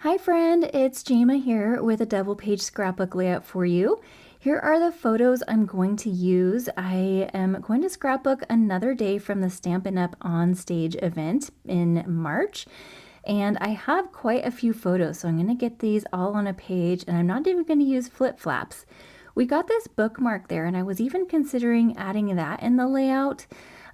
Hi friend, it's Jayma here with a double page scrapbook layout for you. Here are the photos I'm going to use. I am going to scrapbook another day from the Stampin' Up! On Stage event in March. And I have quite a few photos, so I'm going to get these all on a page, and I'm not even going to use flip flaps. We got this bookmark there, and I was even considering adding that in the layout.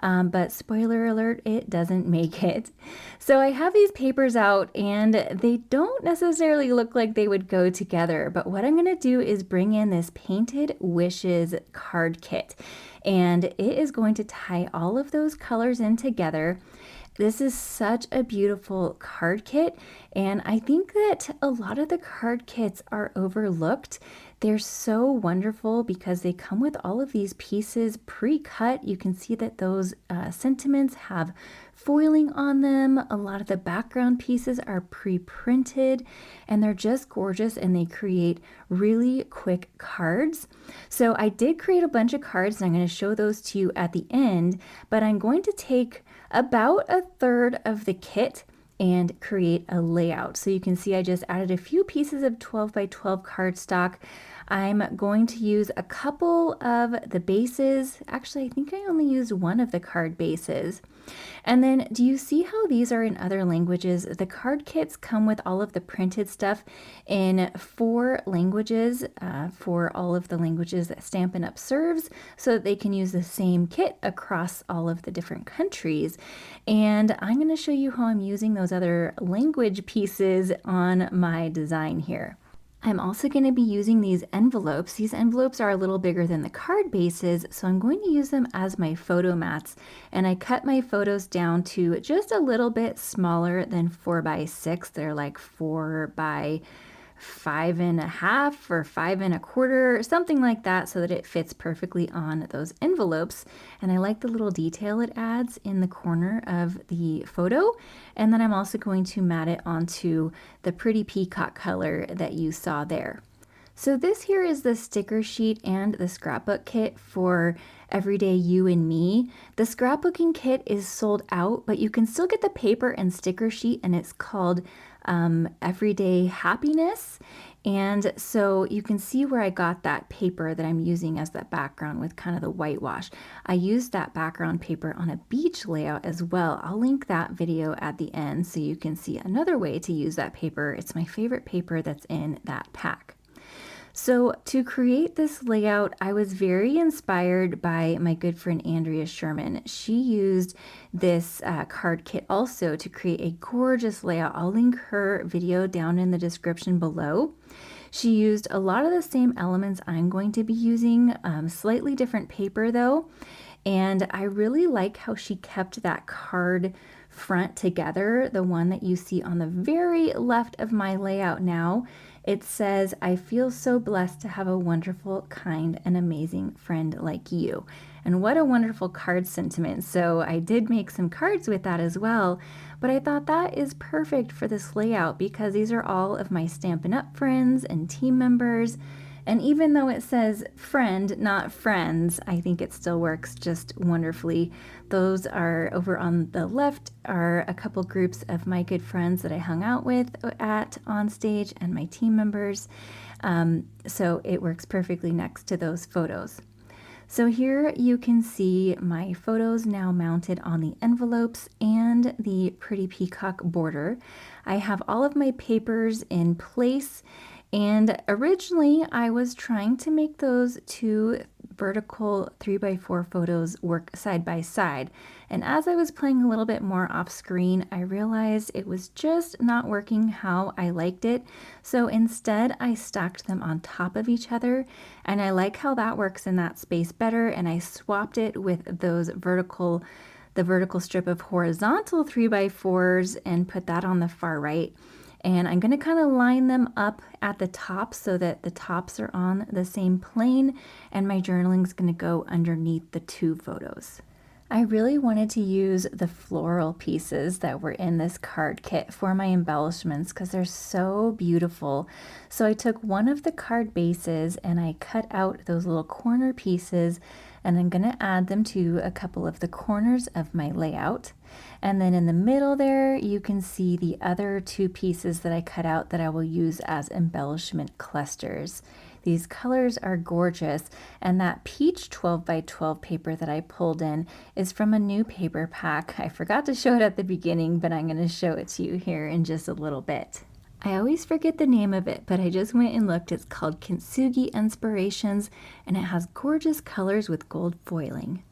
But spoiler alert, it doesn't make it. So I have these papers out and they don't necessarily look like they would go together, but what I'm gonna do is bring in this Painted Wishes card kit, and it is going to tie all of those colors in together. This is such a beautiful card kit, and I think that a lot of the card kits are overlooked. They're so wonderful because they come with all of these pieces pre-cut. You can see that those sentiments have foiling on them. A lot of the background pieces are pre-printed, and they're just gorgeous, and they create really quick cards. So I did create a bunch of cards, and I'm going to show those to you at the end, but I'm going to take about a third of the kit and create a layout. So you can see I just added a few pieces of 12 by 12 cardstock. I'm going to use a couple of the bases. Actually, I think I only used one of the card bases. And then do you see how these are in other languages? The card kits come with all of the printed stuff in 4 languages for all of the languages that Stampin' Up! Serves, so that they can use the same kit across all of the different countries. And I'm going to show you how I'm using those other language pieces on my design here. I'm also going to be using these envelopes. These envelopes are a little bigger than the card bases, so I'm going to use them as my photo mats. And I cut my photos down to just a little bit smaller than 4 by 6. They're like 4 by 5.5 or 5.25, something like that, so that it fits perfectly on those envelopes. And I like the little detail it adds in the corner of the photo. And then I'm also going to mat it onto the pretty peacock color that you saw there. So this here is the sticker sheet and the scrapbook kit for Everyday You and Me. The scrapbooking kit is sold out, but you can still get the paper and sticker sheet, and it's called Everyday Happiness. And so you can see where I got that paper that I'm using as that background with kind of the whitewash. I used that background paper on a beach layout as well. I'll link that video at the end so you can see another way to use that paper. It's my favorite paper that's in that pack. So to create this layout, I was very inspired by my good friend Andrea Sherman. She used this card kit also to create a gorgeous layout. I'll link her video down in the description below. She used a lot of the same elements I'm going to be using, slightly different paper though. And I really like how she kept that card front together, the one that you see on the very left of my layout now. It says, "I feel so blessed to have a wonderful, kind, and amazing friend like you." And what a wonderful card sentiment. So I did make some cards with that as well, but I thought that is perfect for this layout because these are all of my Stampin' Up! Friends and team members. And even though it says friend, not friends, I think it still works just wonderfully. Those are over on the left are a couple groups of my good friends that I hung out with at On Stage and my team members. So it works perfectly next to those photos. So here you can see my photos now mounted on the envelopes and the pretty peacock border. I have all of my papers in place. And originally I was trying to make those 2 vertical 3x4 photos work side by side. And as I was playing a little bit more off screen, I realized it was just not working how I liked it. So instead I stacked them on top of each other, and I like how that works in that space better. And I swapped it with those the vertical strip of horizontal 3x4s and put that on the far right. And I'm going to kind of line them up at the top so that the tops are on the same plane, and my journaling is going to go underneath the 2 photos. I really wanted to use the floral pieces that were in this card kit for my embellishments because they're so beautiful. So I took one of the card bases and I cut out those little corner pieces and I'm going to add them to a couple of the corners of my layout. And then in the middle there, you can see the other two pieces that I cut out that I will use as embellishment clusters. These colors are gorgeous, and that peach 12 by 12 paper that I pulled in is from a new paper pack. I forgot to show it at the beginning, but I'm going to show it to you here in just a little bit. I always forget the name of it, but I just went and looked. It's called Kintsugi Inspirations, and it has gorgeous colors with gold foiling.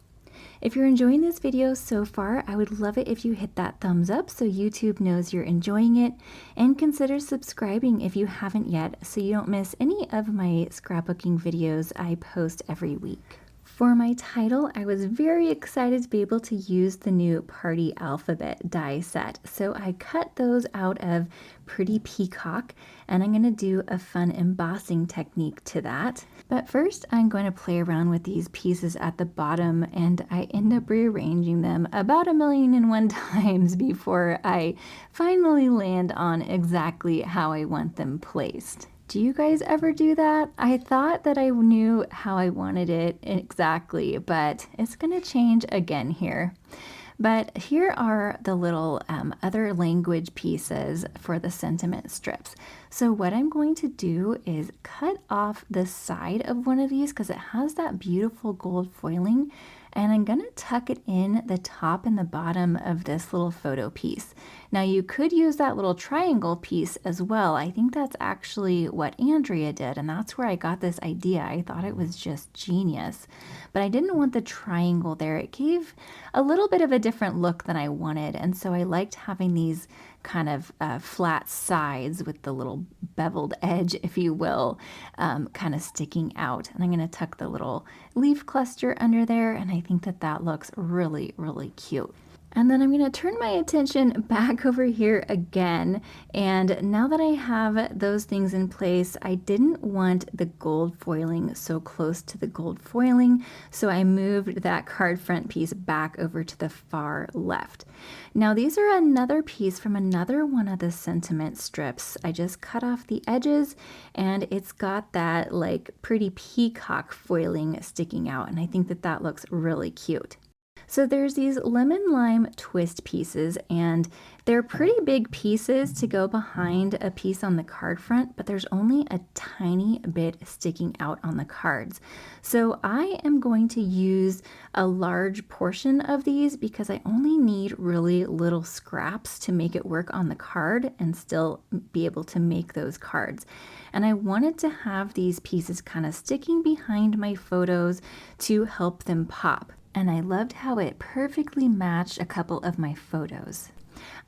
If you're enjoying this video so far, I would love it if you hit that thumbs up so YouTube knows you're enjoying it, and consider subscribing if you haven't yet so you don't miss any of my scrapbooking videos I post every week. For my title, I was very excited to be able to use the new Party Alphabet die set. So I cut those out of Pretty Peacock, and I'm going to do a fun embossing technique to that. But first, I'm going to play around with these pieces at the bottom, and I end up rearranging them about 1,000,001 times before I finally land on exactly how I want them placed. Do you guys ever do that? I thought that I knew how I wanted it exactly, but it's going to change again here. But here are the little other language pieces for the sentiment strips. So what I'm going to do is cut off the side of one of these because it has that beautiful gold foiling, and I'm going to tuck it in the top and the bottom of this little photo piece. Now you could use that little triangle piece as well. I think that's actually what Andrea did, and that's where I got this idea. I thought it was just genius, but I didn't want the triangle there. It gave a little bit of a different look than I wanted, and so I liked having these kind of flat sides with the little beveled edge, if you will, kind of sticking out. And I'm going to tuck the little leaf cluster under there, and I think that that looks really, really cute. And then I'm going to turn my attention back over here again. And now that I have those things in place, I didn't want the gold foiling so close to the gold foiling, so I moved that card front piece back over to the far left. Now these are another piece from another one of the sentiment strips. I just cut off the edges, and it's got that like Pretty Peacock foiling sticking out, and I think that that looks really cute. So there's these lemon lime twist pieces, and they're pretty big pieces to go behind a piece on the card front, but there's only a tiny bit sticking out on the cards. So I am going to use a large portion of these because I only need really little scraps to make it work on the card and still be able to make those cards. And I wanted to have these pieces kind of sticking behind my photos to help them pop. And I loved how it perfectly matched a couple of my photos.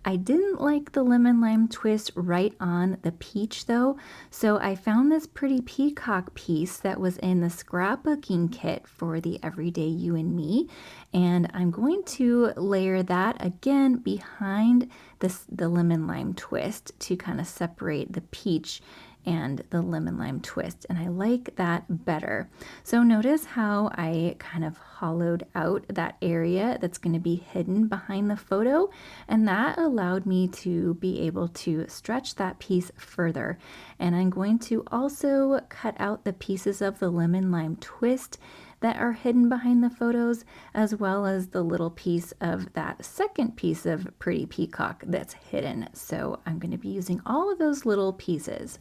I didn't like the lemon lime twist right on the peach though, so I found this Pretty Peacock piece that was in the scrapbooking kit for the Everyday You and Me, and I'm going to layer that again behind the lemon lime twist to kind of separate the peach and the lemon lime twist, and I like that better. So notice how I kind of hollowed out that area that's going to be hidden behind the photo, and that allowed me to be able to stretch that piece further. And I'm going to also cut out the pieces of the lemon lime twist that are hidden behind the photos, as well as the little piece of that second piece of Pretty Peacock that's hidden. So I'm going to be using all of those little pieces.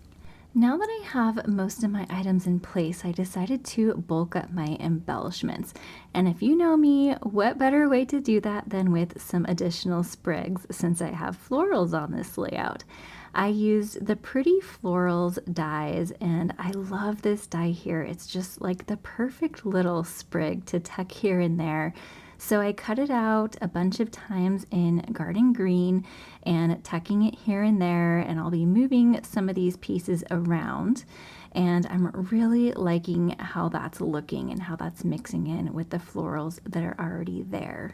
Now that I have most of my items in place, I decided to bulk up my embellishments. And if you know me, what better way to do that than with some additional sprigs since I have florals on this layout. I used the Pretty Florals dies, and I love this die here. It's just like the perfect little sprig to tuck here and there. So I cut it out a bunch of times in garden green and tucking it here and there, and I'll be moving some of these pieces around. And I'm really liking how that's looking and how that's mixing in with the florals that are already there.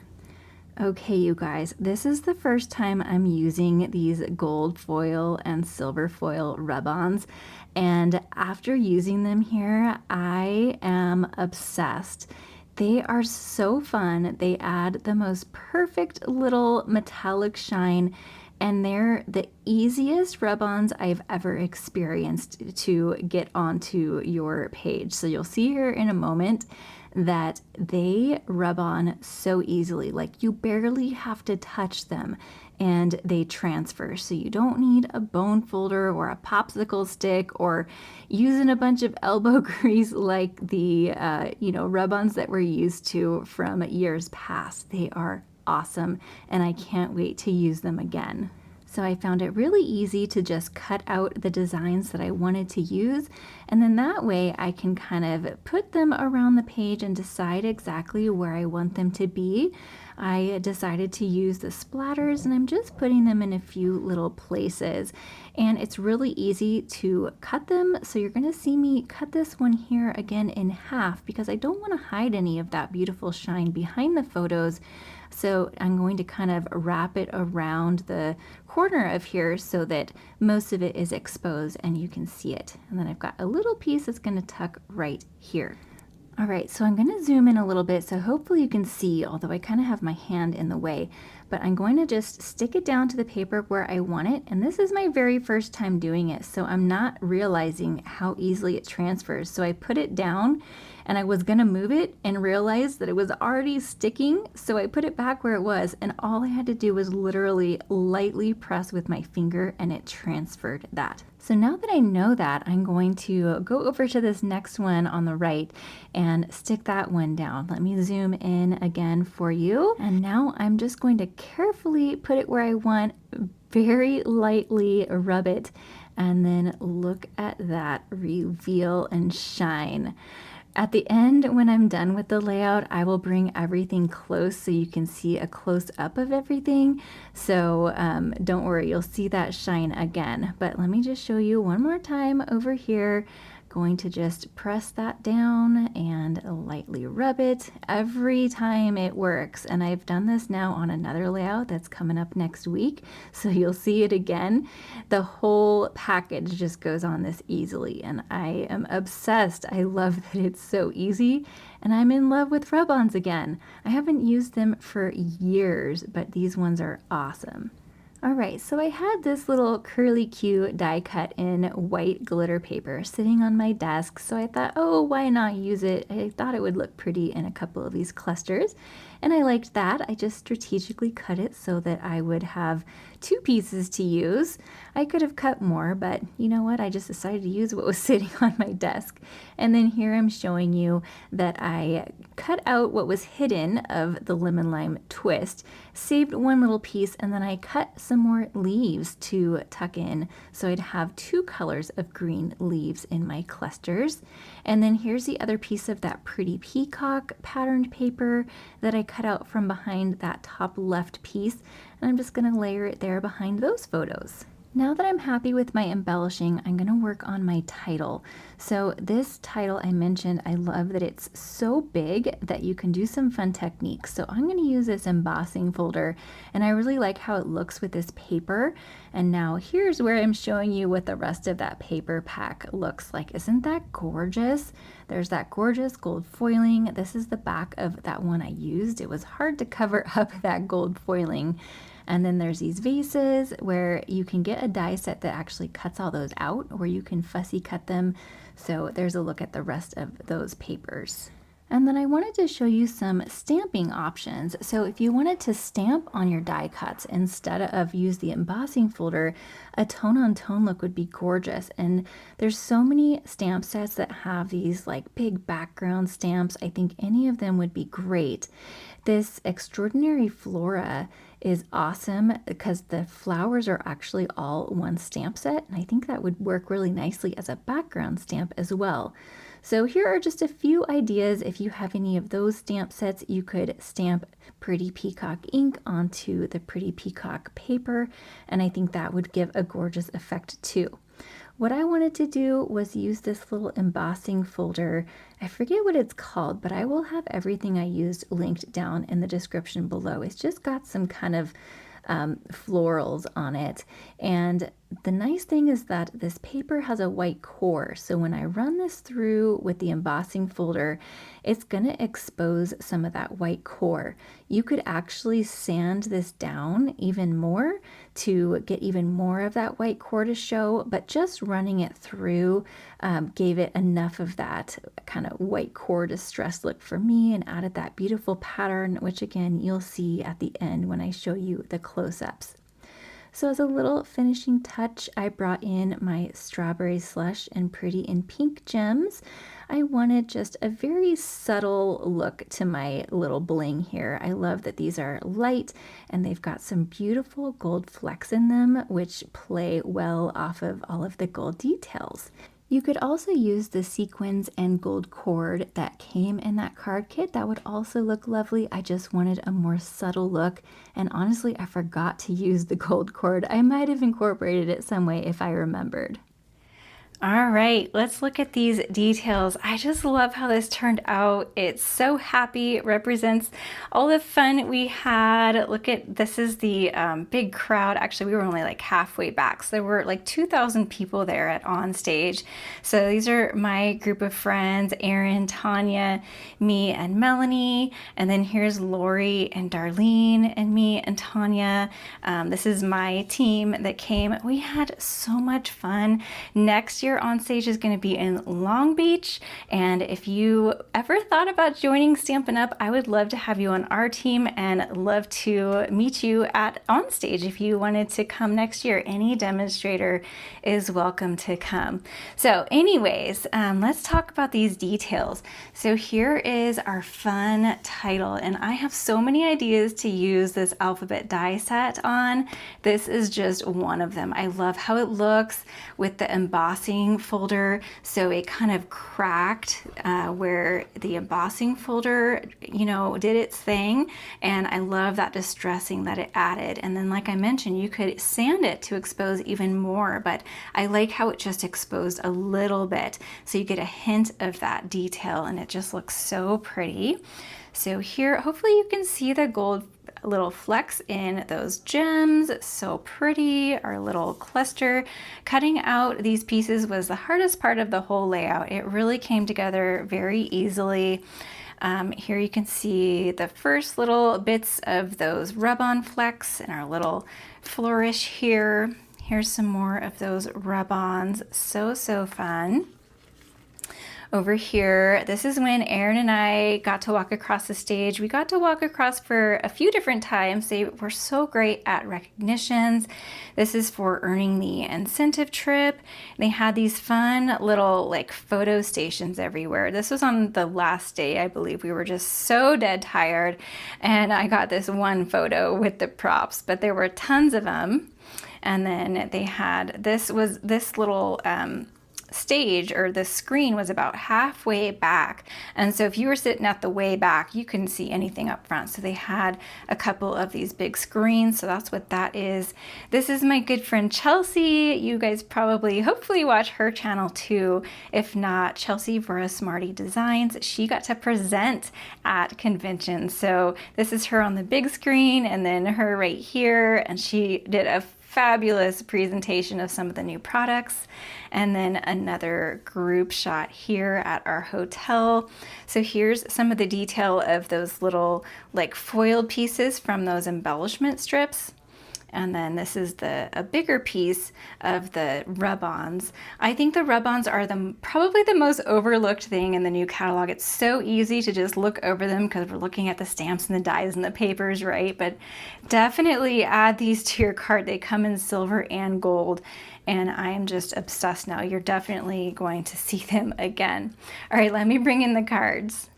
Okay, you guys, this is the first time I'm using these gold foil and silver foil rub-ons, and after using them here, I am obsessed. They are so fun. They add the most perfect little metallic shine, and they're the easiest rub-ons I've ever experienced to get onto your page. So you'll see here in a moment that they rub on so easily. Like you barely have to touch them and they transfer. So you don't need a bone folder or a popsicle stick or using a bunch of elbow grease like the rub-ons that we're used to from years past. They are awesome and I can't wait to use them again. So I found it really easy to just cut out the designs that I wanted to use, and then that way I can kind of put them around the page and decide exactly where I want them to be. I decided to use the splatters and I'm just putting them in a few little places, and it's really easy to cut them. So you're going to see me cut this one here again in half because I don't want to hide any of that beautiful shine behind the photos. So I'm going to kind of wrap it around the corner of here so that most of it is exposed and you can see it. And then I've got a little piece that's going to tuck right here. All right, so I'm going to zoom in a little bit so hopefully you can see, although I kind of have my hand in the way, but I'm going to just stick it down to the paper where I want it. And this is my very first time doing it, so I'm not realizing how easily it transfers. So I put it down and I was going to move it and realized that it was already sticking. So I put it back where it was, and all I had to do was literally lightly press with my finger and it transferred that. So now that I know that, I'm going to go over to this next one on the right and stick that one down. Let me zoom in again for you. And now I'm just going to carefully put it where I want, very lightly rub it, and then look at that reveal and shine. At the end, when I'm done with the layout, I will bring everything close so you can see a close up of everything. So don't worry, you'll see that shine again. But let me just show you one more time over here. Going to just press that down and lightly rub it every time it works. And I've done this now on another layout that's coming up next week, so you'll see it again. The whole package just goes on this easily, and I am obsessed. I love that it's so easy, and I'm in love with rub-ons again. I haven't used them for years, but these ones are awesome. All right, so I had this little curly Q die cut in white glitter paper sitting on my desk, so I thought, oh, why not use it? I thought it would look pretty in a couple of these clusters, and I liked that. I just strategically cut it so that I would have 2 pieces to use. I could have cut more, but you know what? I just decided to use what was sitting on my desk. And then here I'm showing you that I cut out what was hidden of the lemon lime twist, saved one little piece, and then I cut some more leaves to tuck in so I'd have 2 colors of green leaves in my clusters. And then here's the other piece of that pretty peacock patterned paper that I cut out from behind that top left piece, and I'm just going to layer it there behind those photos. Now that I'm happy with my embellishing, I'm going to work on my title. So this title I mentioned, I love that it's so big that you can do some fun techniques. So I'm going to use this embossing folder, and I really like how it looks with this paper. And now here's where I'm showing you what the rest of that paper pack looks like. Isn't that gorgeous? There's that gorgeous gold foiling. This is the back of that one I used. It was hard to cover up that gold foiling. And then there's these vases where you can get a die set that actually cuts all those out, or you can fussy cut them. So there's a look at the rest of those papers. And then I wanted to show you some stamping options. So if you wanted to stamp on your die cuts instead of use the embossing folder, a tone-on-tone look would be gorgeous. And there's so many stamp sets that have these like big background stamps. I think any of them would be great. This Extraordinary Flora is awesome because the flowers are actually all one stamp set, and I think that would work really nicely as a background stamp as well. So here are just a few ideas. If you have any of those stamp sets, you could stamp Pretty Peacock ink onto the Pretty Peacock paper, and I think that would give a gorgeous effect too. What I wanted to do was use this little embossing folder. I forget what it's called, but I will have everything I used linked down in the description below. It's just got some kind of florals on it, and the nice thing is that this paper has a white core, so when I run this through with the embossing folder, it's going to expose some of that white core. You could actually sand this down even more to get even more of that white core to show, but just running it through gave it enough of that kind of white core distress look for me and added that beautiful pattern, which again you'll see at the end when I show you the close-ups. So as a little finishing touch, I brought in my strawberry slush and pretty in pink gems. I wanted just a very subtle look to my little bling here. I love that these are light and they've got some beautiful gold flecks in them, which play well off of all of the gold details. You could also use the sequins and gold cord that came in that card kit. That would also look lovely. I just wanted a more subtle look, and honestly, I forgot to use the gold cord. I might have incorporated it some way if I remembered. All right, let's look at these details. I just love how this turned out. It's so happy. It represents all the fun we had. Look at, this is the big crowd. Actually, we were only like halfway back. So there were like 2,000 people there at On Stage. So these are my group of friends, Erin, Tanya, me, and Melanie. And then here's Lori and Darlene and me and Tanya. This is my team that came. We had so much fun. Next year, On Stage is going to be in Long Beach, and if you ever thought about joining Stampin' Up, I would love to have you on our team and love to meet you at On Stage if you wanted to come next year. Any demonstrator is welcome to come. So anyways, let's talk about these details. So here is our fun title, and I have so many ideas to use this alphabet die set on. This is just one of them. I love how it looks with the embossing folder, so it kind of cracked where the embossing folder, you know, did its thing, and I love that distressing that it added. And then, like I mentioned, you could sand it to expose even more, but I like how it just exposed a little bit, so you get a hint of that detail, and it just looks so pretty. So here, hopefully you can see the gold little flecks in those gems. So pretty, our little cluster. Cutting out these pieces was the hardest part of the whole layout. It really came together very easily. Here you can see the first little bits of those rub-on flecks and our little flourish here. Here's some more of those rub-ons. So fun. Over here, this is when Erin and I got to walk across the stage. We got to walk across for a few different times. They were so great at recognitions. This is for earning the incentive trip. They had these fun little like photo stations everywhere. This was on the last day, I believe. We were just so dead tired, and I got this one photo with the props, but there were tons of them. And then they had, this little stage, or the screen, was about halfway back, and so if you were sitting at the way back, you couldn't see anything up front. So they had a couple of these big screens, so that's what that is. This is my good friend Chelsea. You guys probably hopefully watch her channel too. If not, Chelsea VersaMats Designs. She got to present at conventions, so this is her on the big screen, and then her right here, and she did a fabulous presentation of some of the new products. And then another group shot here at our hotel. So here's some of the detail of those little like foiled pieces from those embellishment strips. And then this is a bigger piece of the rub-ons. I think the rub-ons are probably the most overlooked thing in the new catalog. It's so easy to just look over them because we're looking at the stamps and the dies and the papers, right? But definitely add these to your cart. They come in silver and gold, and I am just obsessed now. You're definitely going to see them again. All right, let me bring in the cards.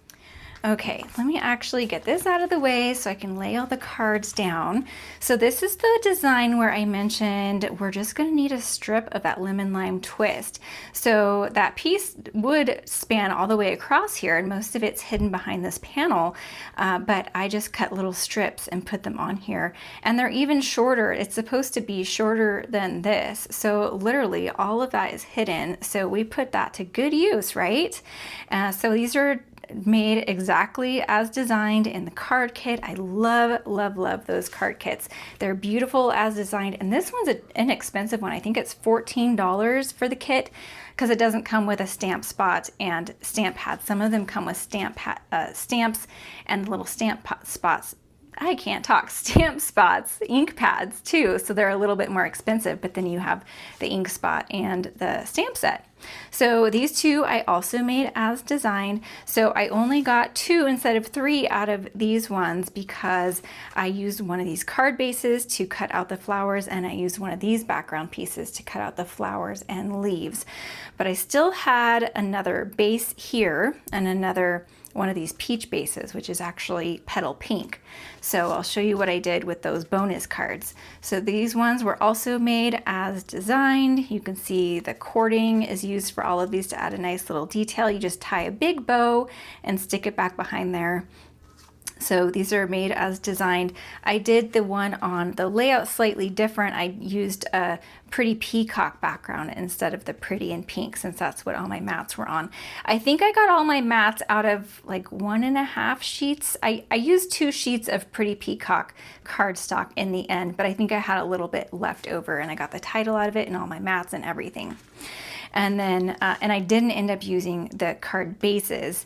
Okay, let me actually get this out of the way so I can lay all the cards down. So this is the design where I mentioned we're just going to need a strip of that lemon lime twist. So that piece would span all the way across here, and most of it's hidden behind this panel, but I just cut little strips and put them on here. And they're even shorter. It's supposed to be shorter than this. So literally all of that is hidden. So we put that to good use, right? So these are made exactly as designed in the card kit. I love, love, love those card kits. They're beautiful as designed, and this one's an inexpensive one. I think it's $14 for the kit because it doesn't come with a stamp spot and stamp pad. Some of them come with stamps and little stamp spots. I can't talk. Stamp spots, ink pads too, so they're a little bit more expensive, but then you have the ink spot and the stamp set. So these two I also made as designed. So I only got 2 instead of 3 out of these ones because I used one of these card bases to cut out the flowers, and I used one of these background pieces to cut out the flowers and leaves. But I still had another base here and another one of these peach bases, which is actually Petal pink. So I'll show you what I did with those bonus cards. So these ones were also made as designed. You can see the cording is used for all of these to add a nice little detail. You just tie a big bow and stick it back behind there. So these are made as designed. I did the one on the layout slightly different. I used a pretty peacock background instead of the pretty and pink, since that's what all my mats were on. I think I got all my mats out of like 1.5 sheets. I used 2 sheets of pretty peacock cardstock in the end, but I think I had a little bit left over, and I got the title out of it and all my mats and everything. And then, and I didn't end up using the card bases,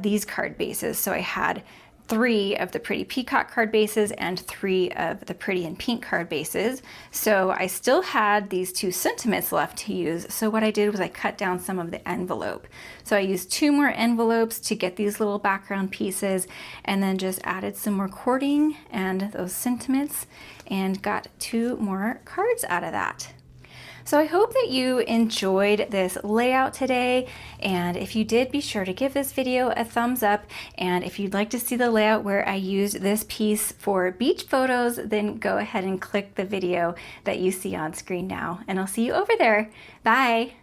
these card bases. So I had 3 of the pretty peacock card bases and 3 of the pretty and pink card bases. So I still had these 2 sentiments left to use. So what I did was I cut down some of the envelope. So I used 2 more envelopes to get these little background pieces, and then just added some more cording and those sentiments and got 2 more cards out of that. So I hope that you enjoyed this layout today, and if you did, be sure to give this video a thumbs up, and if you'd like to see the layout where I used this piece for beach photos, then go ahead and click the video that you see on screen now, and I'll see you over there. Bye!